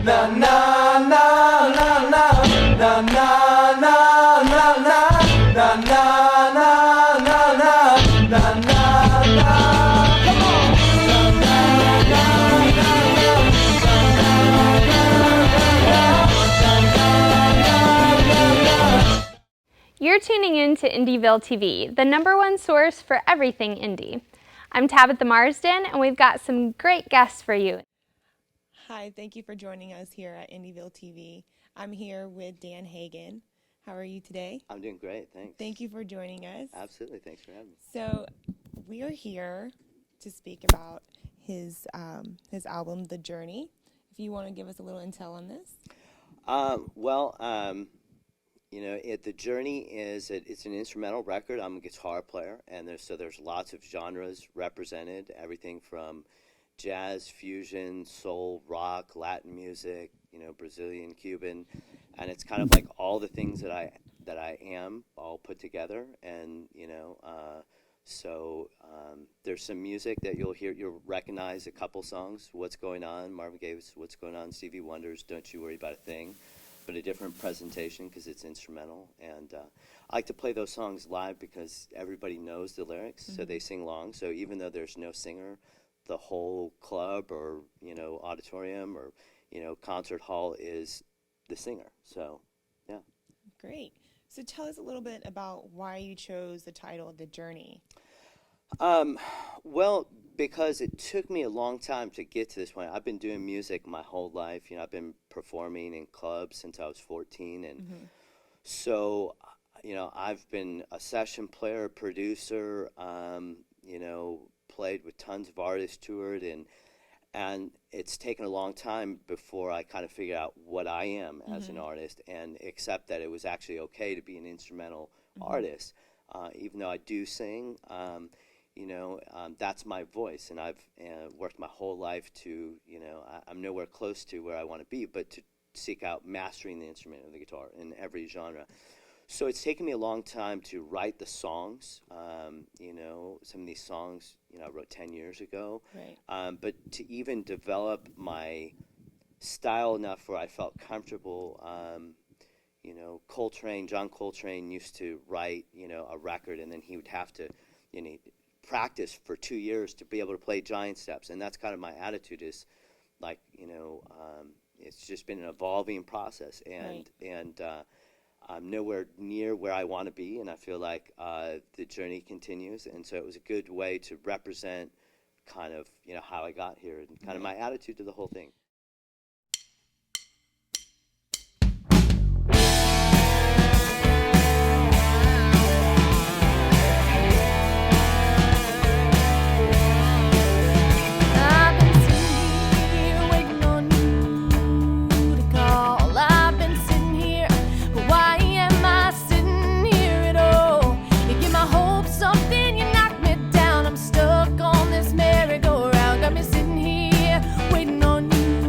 na na na na na na na na na na na na na na na na. Come on. You're tuning in to Ville TV, the #1 source for everything indie. I'm Tabitha Marsden, and we've got some great guests for you. Hi, thank you for joining us here at Ville TV. I'm here with Dan Hagen. How are you today? I'm doing great, thanks. Thank you for joining us. Absolutely, thanks for having me. So, we are here to speak about his album, The Journey. If you want to give us a little intel on this. The Journey it's an instrumental record. I'm a guitar player, and there's lots of genres represented, everything from jazz, fusion, soul, rock, Latin music, Brazilian, Cuban, and it's kind of like all the things that I am all put together, and there's some music that you'll recognize a couple songs. What's Going On, Marvin Gaye's What's Going On, Stevie Wonder's Don't You Worry About a Thing, but a different presentation because it's instrumental. And I like to play those songs live because everybody knows the lyrics, so they sing along. So even though there's no singer, the whole club or auditorium or concert hall is the singer. So yeah. Great. So tell us a little bit about why you chose the title The Journey. Well, because it took me a long time to get to this point. I've been doing music my whole life. I've been performing in clubs since I was 14, and so I've been a session player, producer. Played with tons of artists, toured, and it's taken a long time before I kind of figured out what I am as an artist and accept that it was actually okay to be an instrumental artist, even though I do sing. That's my voice, and I've worked my whole life to, I'm nowhere close to where I want to be, but to seek out mastering the instrument of the guitar in every genre. So it's taken me a long time to write the songs. Some of these songs, I wrote 10 years ago. Right. But to even develop my style enough where I felt comfortable, John Coltrane used to write, a record, and then he would have to, practice for 2 years to be able to play giant steps. And that's kind of my attitude is like, it's just been an evolving process, and I'm nowhere near where I want to be, and I feel like the journey continues, and so it was a good way to represent kind of, how I got here and kind of my attitude to the whole thing. Got me sitting here waiting on you.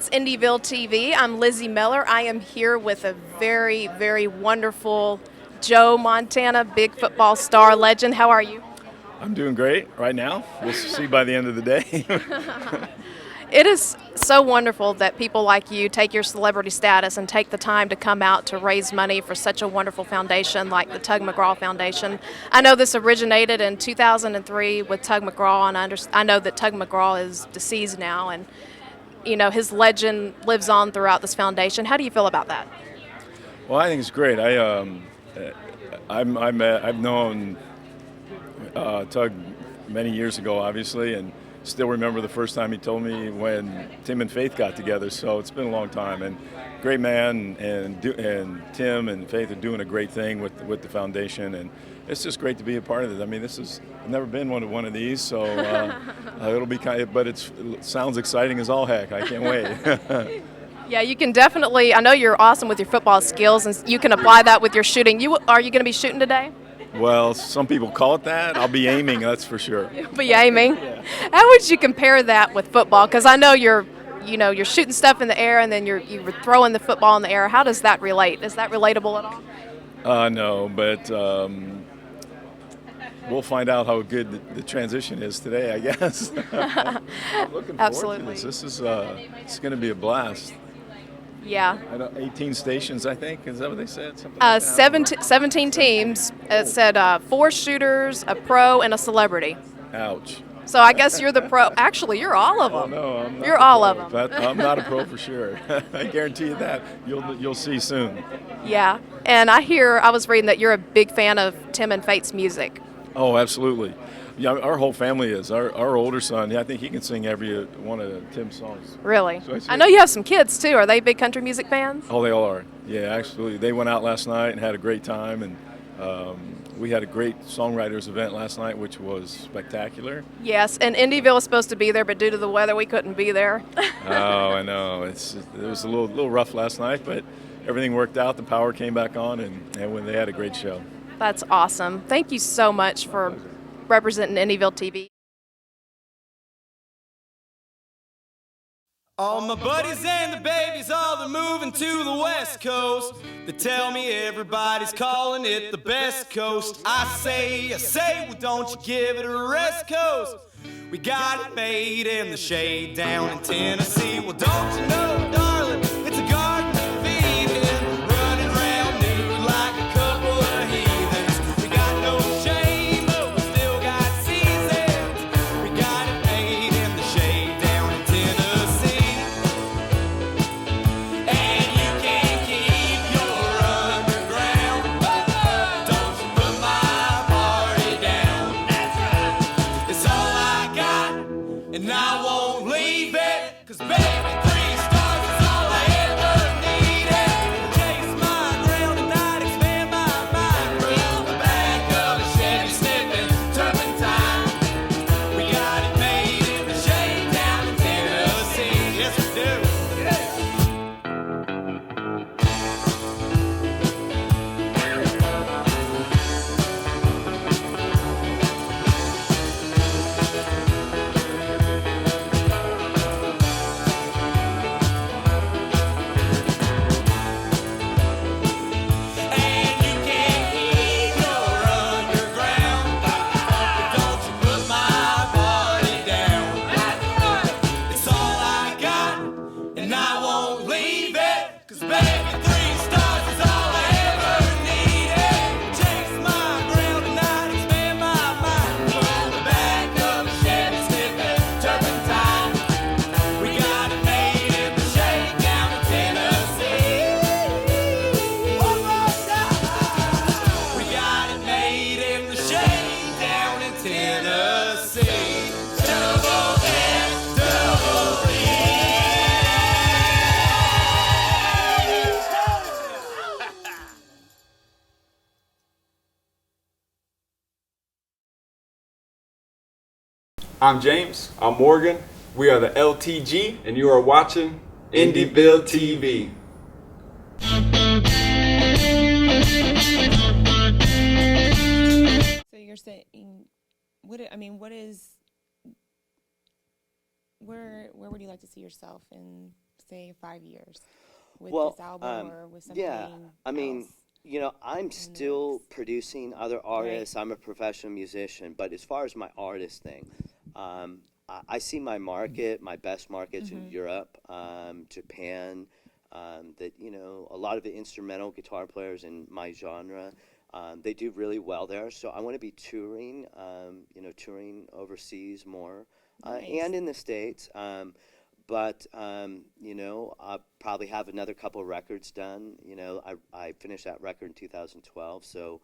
It's Ville TV. I'm Lizzie Miller. I am here with a very, very wonderful Joe Montana, big football star legend. How are you? I'm doing great right now. We'll see by the end of the day. It is so wonderful that people like you take your celebrity status and take the time to come out to raise money for such a wonderful foundation like the Tug McGraw Foundation. I know this originated in 2003 with Tug McGraw, and I know that Tug McGraw is deceased now, and you know his legend lives on throughout this foundation. How do you feel about that? Well, I think it's great. I've known Tug many years ago, obviously, and still remember the first time he told me when Tim and Faith got together. So it's been a long time, and great man, and Tim and Faith are doing a great thing with the foundation, and it's just great to be a part of it. I mean, I've never been one of these, so it'll be but it sounds exciting as all heck. I can't wait. Yeah, you can definitely. I know you're awesome with your football skills, and you can apply that with your shooting. Are you going to be shooting today? Well, some people call it that. I'll be aiming, that's for sure. You'll be aiming. Yeah. How would you compare that with football? Because I know you're shooting stuff in the air, and then you're throwing the football in the air. How does that relate? Is that relatable at all? No, but we'll find out how good the transition is today, I guess. Looking forward to this. This is it's going to be a blast. Yeah. 18 stations, I think. Is that what they said? Something like that? 17 teams. It said 4 shooters, a pro, and a celebrity. Ouch. So I guess you're the pro. Actually, you're all of them. Oh, no, I'm not. You're all of them. But I'm not a pro for sure. I guarantee you that. You'll see soon. Yeah. And I was reading that you're a big fan of Tim and Faith's music. Oh, absolutely. Yeah, our whole family is. Our older son, I think he can sing every one of Tim's songs. Really? So I know you have some kids, too. Are they big country music fans? Oh, they all are. Yeah, actually, they went out last night and had a great time, and we had a great songwriters event last night, which was spectacular. Yes, and Indyville was supposed to be there, but due to the weather, we couldn't be there. Oh, I know. It was a little rough last night, but everything worked out. The power came back on, and when they had a great show. That's awesome. Thank you so much for representing Indyville TV. All my buddies and the babies, all they're moving to the West Coast. They tell me everybody's calling it the best coast. I say, well, don't you give it a rest coast. We got it made in the shade down in Tennessee. Well, don't you know, darling, it's a garden of Eden, running around nude like a couple of heathens. We got no shame, but we still got seasons. We got it made in the shade down in Tennessee. And you can't keep your underground. Don't you put my party down. That's right. It's all I got, and I won't leave it. 'Cause baby, 3 stars is all I ever needed. Chase my ground and not expand my mind. From the back of a Chevy sniffing turpentine. We got it made in the shade down in Tennessee. Yes, we do. And you can't keep your underground. But don't you put my party down. It's all I got, and I won't leave it. 'Cause baby, 3 stars is all I ever needed. Chase my ground and not expand my mind. From the back of a Chevy sniffing turpentine. We got it made in the shade down in Tennessee. One more time. We got it made in the shade down in Tennessee. Double F, double E. I'm James. I'm Morgan. We are the LTG, and you are watching Indyville TV. So you're saying, where would you like to see yourself in say 5 years with Well, this album or with something yeah, I mean, else? you know, I'm still producing other artists. I'm a professional musician, but as far as my artist thing, I see my market, my best markets in Europe, Japan. That you know, a lot of the instrumental guitar players in my genre, they do really well there. So I want to be touring, you know, touring overseas more, and in the States. But you know, I'll probably have another couple records done. You know, I finished that record in 2012, so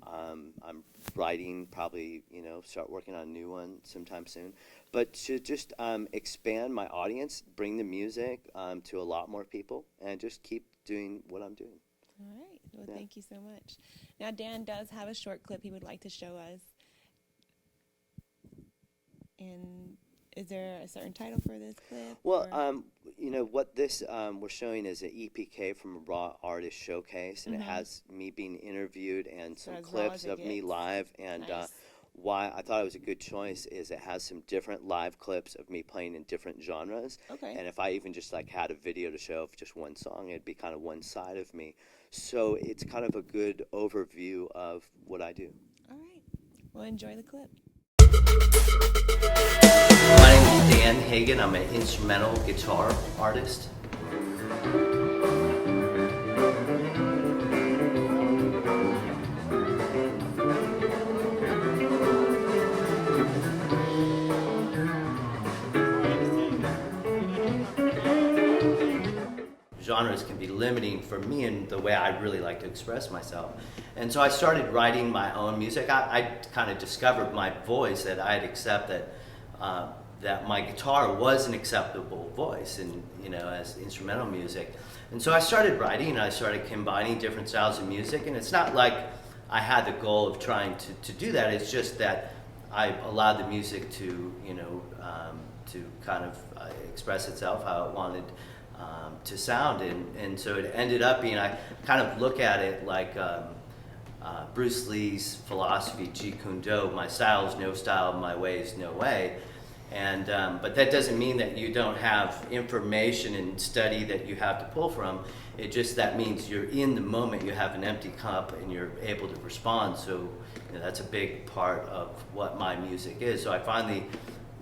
I'm writing, probably, you know, start working on a new one sometime soon. But to just expand my audience, bring the music to a lot more people, and just keep doing what I'm doing. All right. Well, Yeah. thank you so much. Now, Dan does have a short clip he would like to show us. And is there a certain title for this clip? Well, or- you know, what this we're showing is an EPK from a Raw Artist Showcase, and it has me being interviewed and some as raw clips as it of me gets. live. And Nice. why I thought it was a good choice is it has some different live clips of me playing in different genres. Okay. And if I even just like had a video to show of just one song, it'd be kind of one side of me. So it's kind of a good overview of what I do. All right. Well, enjoy the clip. My name is Dan Hagen. I'm an instrumental guitar artist. Genres can be limiting for me in the way I really like to express myself. And so I started writing my own music. I kind of discovered my voice, that I'd accept that my guitar was an acceptable voice, and you know, as instrumental music. And so I started writing, and I started combining different styles of music. And it's not like I had the goal of trying to do that. It's just that I allowed the music to, you know, to kind of express itself how it wanted to sound, and so it ended up being, I kind of look at it like Bruce Lee's philosophy, Jeet Kune Do, my style is no style, my way is no way. And but that doesn't mean that you don't have information and study that you have to pull from. It just, that means you're in the moment, you have an empty cup, and you're able to respond. So you know, that's a big part of what my music is. So I finally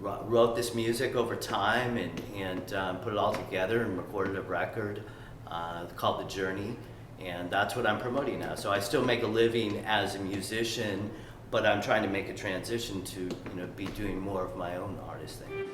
wrote this music over time, and put it all together and recorded a record called The Journey, and that's what I'm promoting now. So I still make a living as a musician, but I'm trying to make a transition to, you know, be doing more of my own artist thing.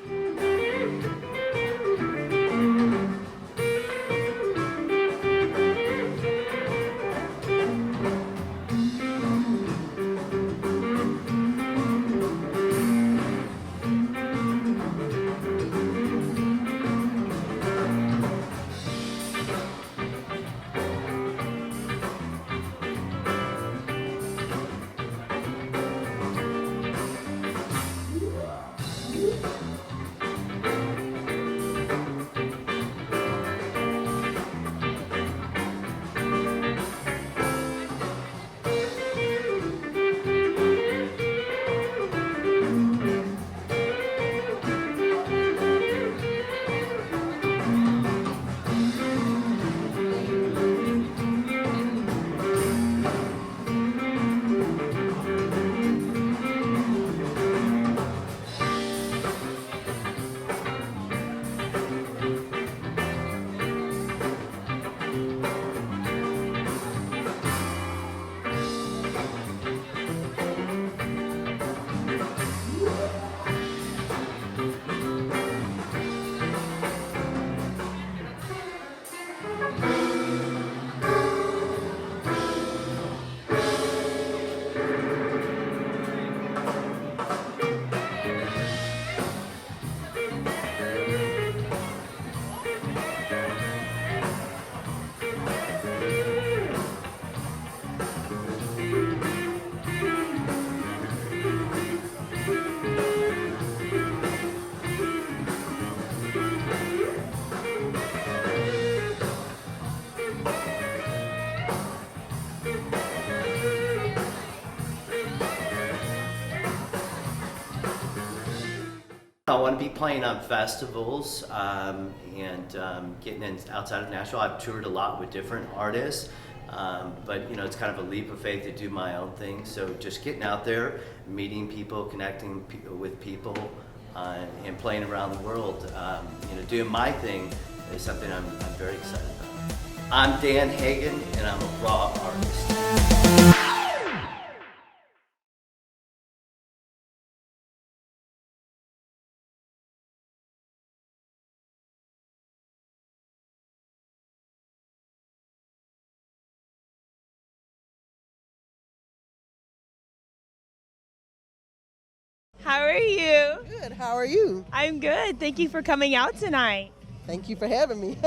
want to be playing on festivals and getting in outside of Nashville. I've toured a lot with different artists, but it's kind of a leap of faith to do my own thing. So just getting out there, meeting people, connecting with people, and playing around the world. Doing my thing is something I'm very excited about. I'm Dan Hagen, and I'm a raw artist. How are you? Good. How are you? I'm good. Thank you for coming out tonight. Thank you for having me.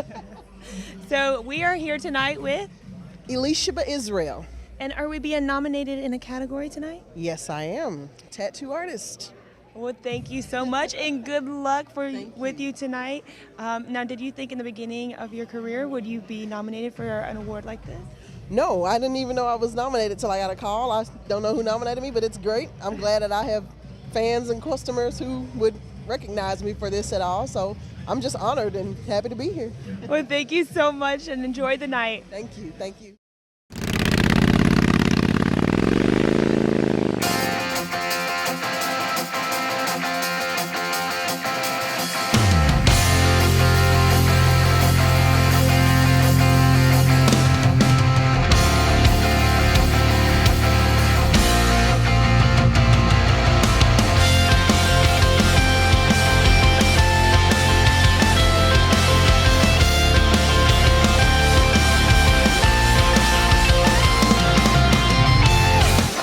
So we are here tonight with, Elishaba Israel. and are we being nominated in a category tonight? Yes, I am. Tattoo artist. Well, thank you so much, and good luck with you tonight. Now, did you think in the beginning of your career would you be nominated for an award like this? No, I didn't even know I was nominated till I got a call. I don't know who nominated me, but it's great. I'm glad that I have fans and customers who would recognize me for this at all. So I'm just honored and happy to be here. Well, thank you so much, and enjoy the night. Thank you. Thank you.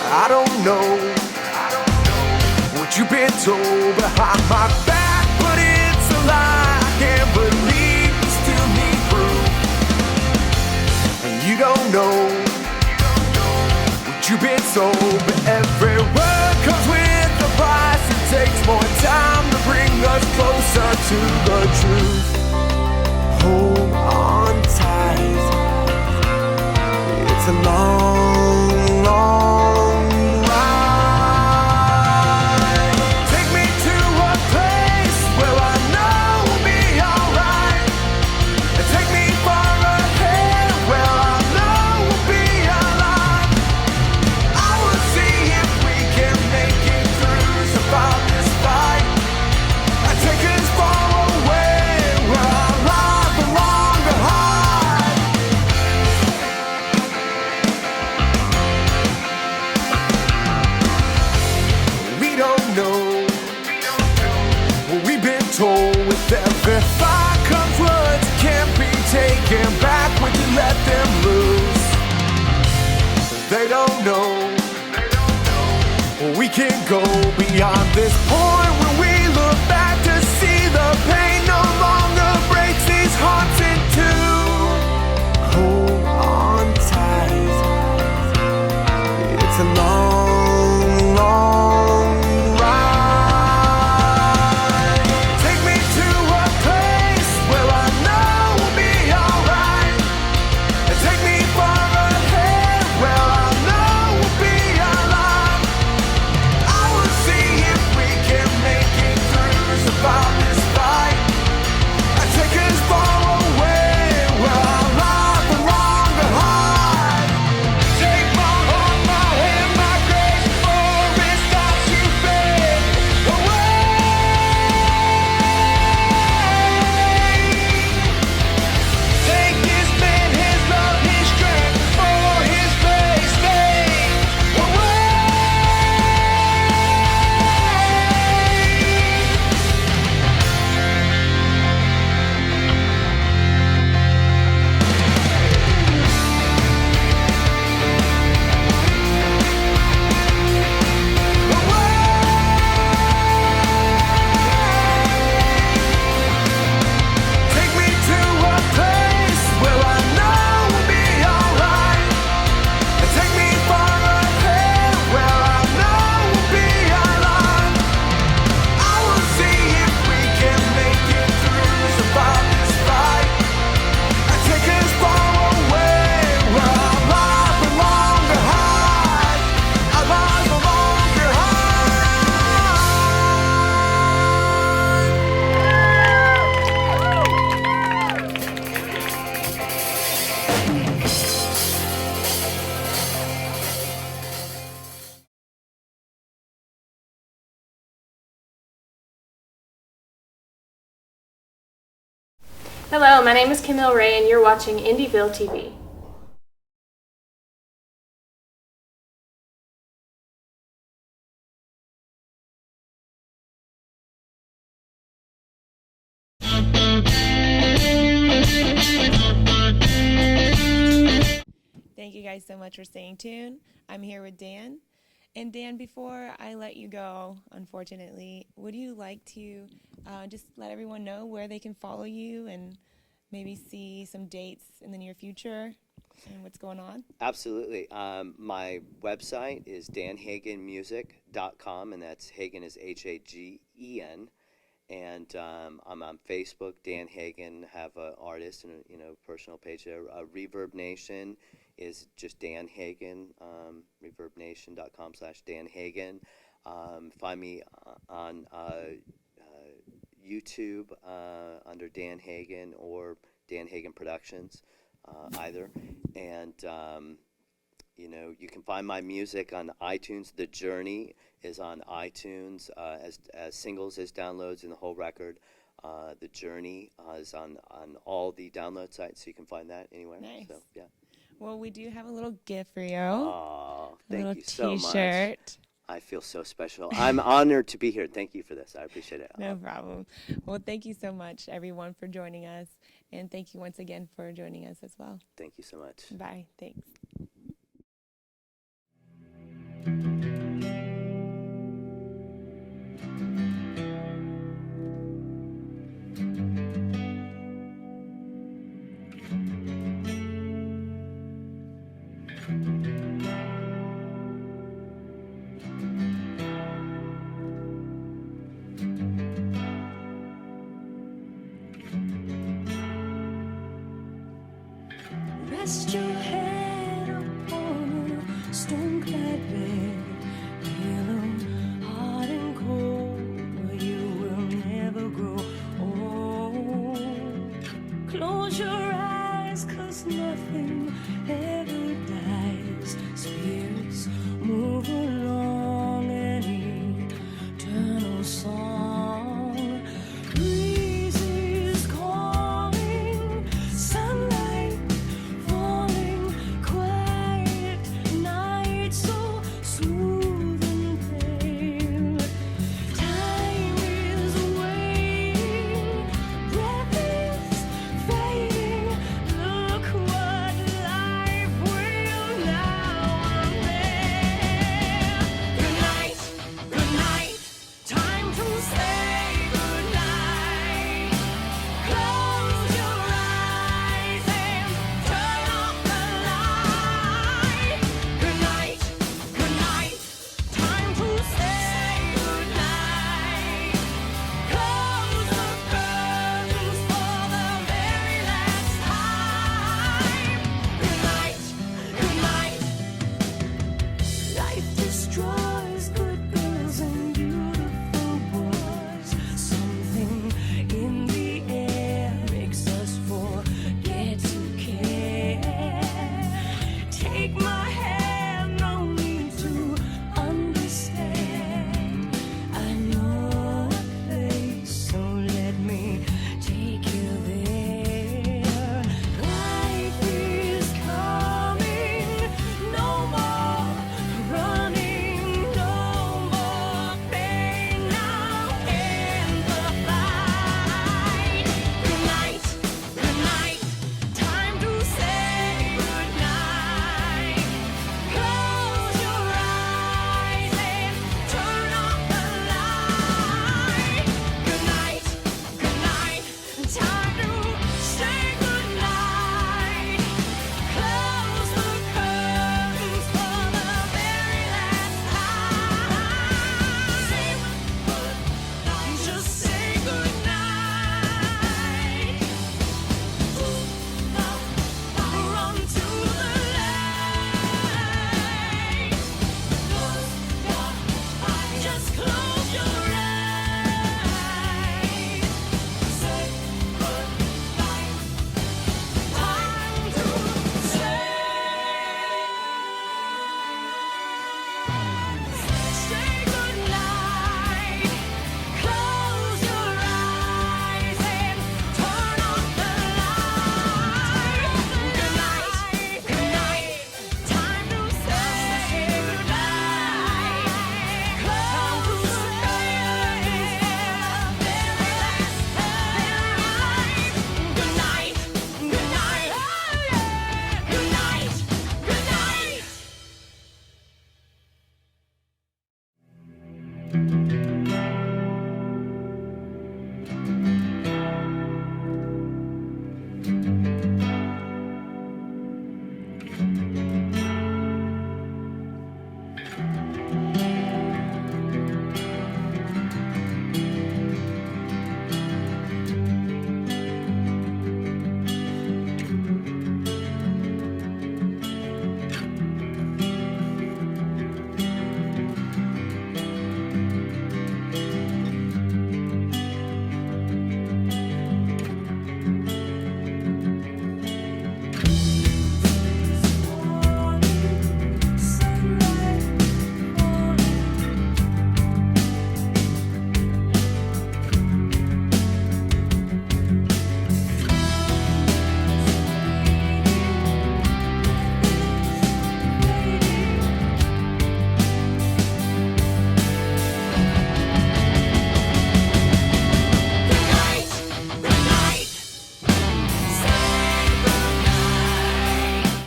I don't know what you've been told behind my back, but it's a lie. I can't believe you still need proof. And you don't know what you've been told, but every word comes with a price. It takes more time to bring us closer to the truth. Hold on tight. It's a long, long with every fight comes words that can't be taken back when you let them loose. They don't know we can go beyond this point when we look back to see the pain no longer breaks these hearts in two. Hold on tight. It's a long, long we can Hello, my name is Camille Ray, and you're watching Ville TV. Thank you guys so much for staying tuned. I'm here with Dan. And Dan, before I let you go, unfortunately, would you like to just let everyone know where they can follow you and maybe see some dates in the near future and what's going on? Absolutely. My website is danhagenmusic.com, and that's Hagen is Hagen. And I'm on Facebook, Dan Hagen, have an artist and a personal page there. Reverb Nation is just Dan Hagen, reverbnation.com/Dan Hagen. Find me on YouTube under Dan Hagen or Dan Hagen Productions, either. And you can find my music on iTunes. The Journey is on iTunes as singles, as downloads, and the whole record. The Journey is on all the download sites, so you can find that anywhere. Nice. So, yeah. Well, we do have a little gift for you. Oh, thank you so much. T-shirt. I feel so special. I'm honored to be here. Thank you for this. I appreciate it. No problem. Well, thank you so much, everyone, for joining us. And thank you once again for joining us as well. Thank you so much. Bye. Thanks. Rest your head upon a stone-clad bed, pillow hot and cold, where you will never grow old. Close your eyes, 'cause nothing ever dies. Spirits move along an eternal song. Breezes calling, sunlight falling, quiet night so smooth and pale. Time is waiting, breath is fading. Look what life will now unveil.